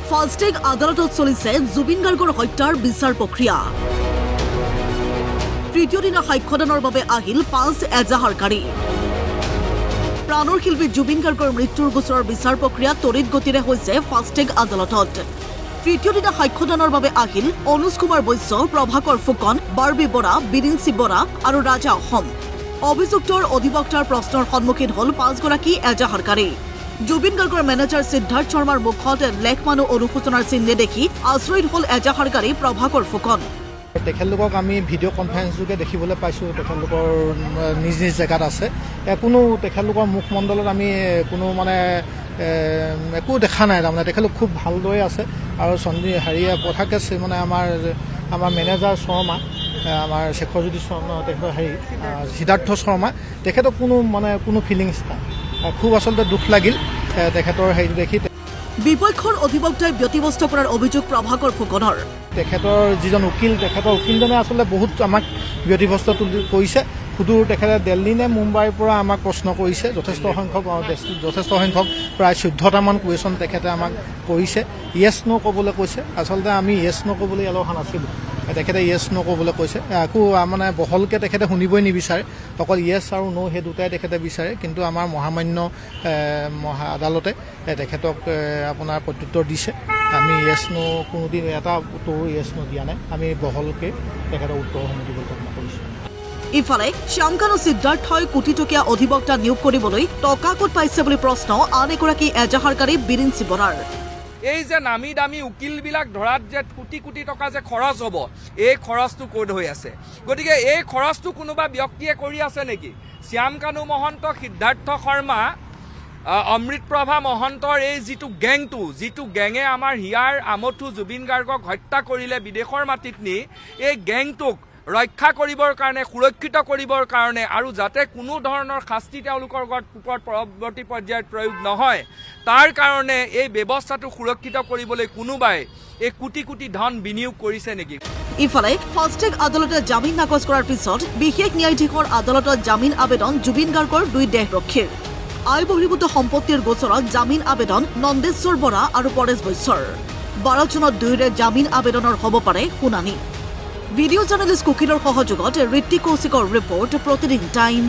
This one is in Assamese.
ফাস্টেগ আদালতত চলিছে জুবিন গাৰ্গৰ হত্যাৰ বিচাৰ প্ৰক্ৰিয়া। তৃতীয় দিনা সাক্ষ্যদানৰ বাবে আহিল 5 এজাহাৰকাৰী। প্ৰাণৰ শিল্পী জুবিন গাৰ্গৰ মৃত্যুৰ গোচৰৰ বিচাৰ প্ৰক্ৰিয়া তৰিত গতিৰে হৈছে ফাস্টেগ আদালতত। তৃতীয় দিনা সাক্ষ্যদানৰ বাবে আহিল অনুজ কুমাৰ বৈশ্য, প্ৰভাকৰ ফুকন, বাৰ্বি বৰা, বিৰিঞ্চি বৰা আৰু ৰাজা অসম। অভিযুক্তৰ অধিবক্তাৰ প্ৰশ্নৰ সন্মুখীন হ'ল 5গৰাকী এজাহাৰকাৰী। জুবিন গাৰ্গৰ মেনেজাৰ সিদ্ধাৰ্থ শৰ্মাৰ মুখত লেখমানো অনুশোচনাৰ চিহ্ন দেখি আশ্ৰয়ত হ'ল এজাহাৰকাৰী প্ৰভাকৰ ফুকন। তেখেতলোকক আমি ভিডিঅ' কনফাৰেন্স যোগে দেখিবলৈ পাইছোঁ। তেখেতলোকৰ নিজ নিজ জেগাত আছে। কোনো তেখেতলোকৰ মুখমণ্ডলত আমি কোনো একো দেখা নাই। তাৰমানে তেখেতলোক খুব ভালদৰে আছে। আৰু কথাকে আমাৰ মেনেজাৰ শৰ্মা, আমাৰ শেখৰজ্যোতি শৰ্মা, তেখেতৰ সিদ্ধাৰ্থ শৰ্মা, তেখেতক কোনো ফিলিংছ নাই। খুব আচলতে দুখ লাগিল তেখেতৰ হেৰিটো দেখি। বিপক্ষৰ অধিবক্তাই ব্যতিব্যস্ত কৰাৰ অভিযোগ প্ৰভাকৰ ফুকনৰ। তেখেতৰ যিজন উকিল, তেখেতৰ উকিলজনে আচলতে বহুত আমাক ব্যতিব্যস্ত কৰিছে। সুদূৰ তেখেতে দিল্লী নে মুম্বাইৰ পৰা আমাক প্ৰশ্ন কৰিছে। যথেষ্ট সংখ্যক প্ৰায় 14টামান কুৱেশ্যন তেখেতে আমাক কৰিছে। য়েছ ন' ক'বলৈ কৈছে। আচলতে আমি য়েছ ন' ক'বলৈ ইয়াত অহা নাছিলোঁ। তেখেতে য়েছ ন' ক'বলৈ কৈছে। আকৌ বহলকৈ তেখেতে শুনিবই নিবিচাৰে। অকল য়েছ আৰু ন' সেই দুটাই তেখেতে বিচাৰে। কিন্তু আমাৰ মহামান্য আদালতে তেখেতক প্ৰত্যুত্তৰ দিছে। আমি য়েছ ন' কোনোদিন এটা উত্তৰো য়েছ ন' দিয়া নাই। আমি বহলকৈ তেখেতৰ উত্তৰসমূহ দিবলৈ যত্ন কৰিছোঁ। ইফালে শ্যামকানু সিদ্ধাৰ্থই কোটি টকীয়া অধিবক্তা নিয়োগ কৰিবলৈ টকা ক'ত পাইছে বুলি প্ৰশ্ন আন এগৰাকী এজাহাৰকাৰী বিৰিঞ্চি বৰাৰ। এই যে নামী দামী উকিলবিলাক ধৰাত যে কোটি কোটি টকা যে খৰচ হ'ব, এই খৰচটো ক'ত হৈ আছে? গতিকে এই খৰচটো কোনোবা ব্যক্তিয়ে কৰি আছে নেকি? শ্যামকানু মহন্ত, সিদ্ধাৰ্থ শৰ্মা, অমৃতপ্ৰভা মহন্তৰ এই যিটো গেঙে আমাৰ হিয়াৰ আমঠু জুবিন গাৰ্গক হত্যা কৰিলে বিদেশৰ মাটিত নি, এই গেংটোক ৰক্ষা কৰিবৰ কাৰণে, সুৰক্ষিত কৰিবৰ কাৰণে আৰু যাতে কোনো ধৰণৰ শাস্তি তেওঁলোকৰ ওপৰত পৰৱৰ্তী পৰ্যায়ত প্ৰয়োগ নহয়, তাৰ কাৰণে এই ব্যৱস্থাটো সুৰক্ষিত কৰিবলৈ কোনোবাই এই কোটি কোটি ধন বিনিয়োগ কৰিছে নেকি? ইফালে ফাস্টেগ আদালতে জামিন নাকচ কৰাৰ পিছত বিশেষ ন্যায়াধীশৰ আদালতত জামিন আবেদন জুবিন গাৰ্গৰ 2 দেহৰক্ষীৰ। আয় বহিৰ্ভূত সম্পত্তিৰ গোচৰত জামিন আবেদন নন্দেশ্বৰ বৰা আৰু পৰেশ বৈশ্যৰ। 12 জুনত দুয়োৰে জামিন আবেদনৰ হ'ব পাৰে শুনানি। ভিডিঅ' জাৰ্নেলিষ্ট কুকিলৰ সহযোগত ঋত্বিক কৌশিকৰ ৰিপৰ্ট, প্ৰতিদিন টাইম।